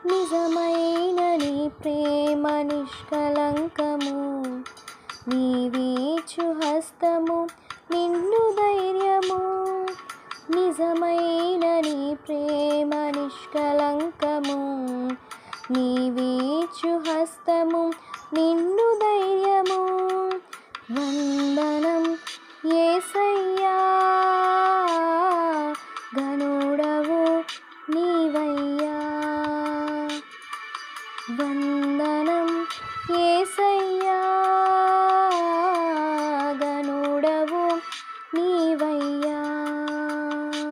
నిజమైన నీ ప్రేమ నిష్కలంకము, నీవీచు హస్తము నిండు ధైర్యము. నిజమైన నీ ప్రేమ నిష్కలంకము, నీవీచు హస్తము నిండు ధైర్యము. వందనం యేసయ్యా, ఘనుడవు నీవయ్యా. వందనం యేసయ్యా,